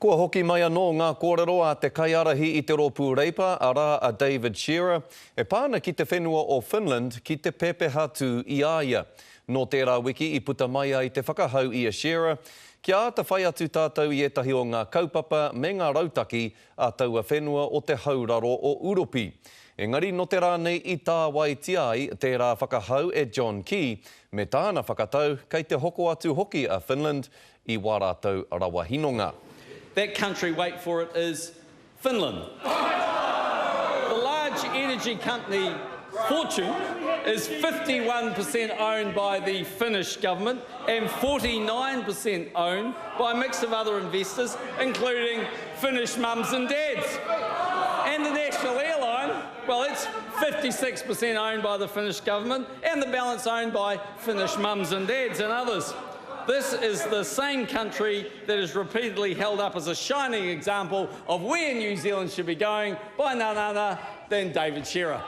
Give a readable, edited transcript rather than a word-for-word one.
Kua hoki mai anō ngā kōrero a te kaiarahi i te rōpū reipa, ara a David Shearer, e pāna ki te whenua o Finland ki te pepeha tū i aia. Nō tērā wiki i puta mai ai te whakahau i a Shearer, kia ata whai atu tātou i etahi o ngā kaupapa me ngā rautaki a taua whenua o te hauraro o Uropi. Engari, no te rānei i tā waitia ai tērā whakahau e John Key, me tāna whakatau kei te hoko atu hoki a Finland i wārātou rawahinonga. That country, wait for it, is Finland. The large energy company Fortune is 51% owned by the Finnish government and 49% owned by a mix of other investors, including Finnish mums and dads. And the national airline, well, it's 56% owned by the Finnish government and the balance owned by Finnish mums and dads and others. This is the same country that is repeatedly held up as a shining example of where New Zealand should be going by none other than David Shearer.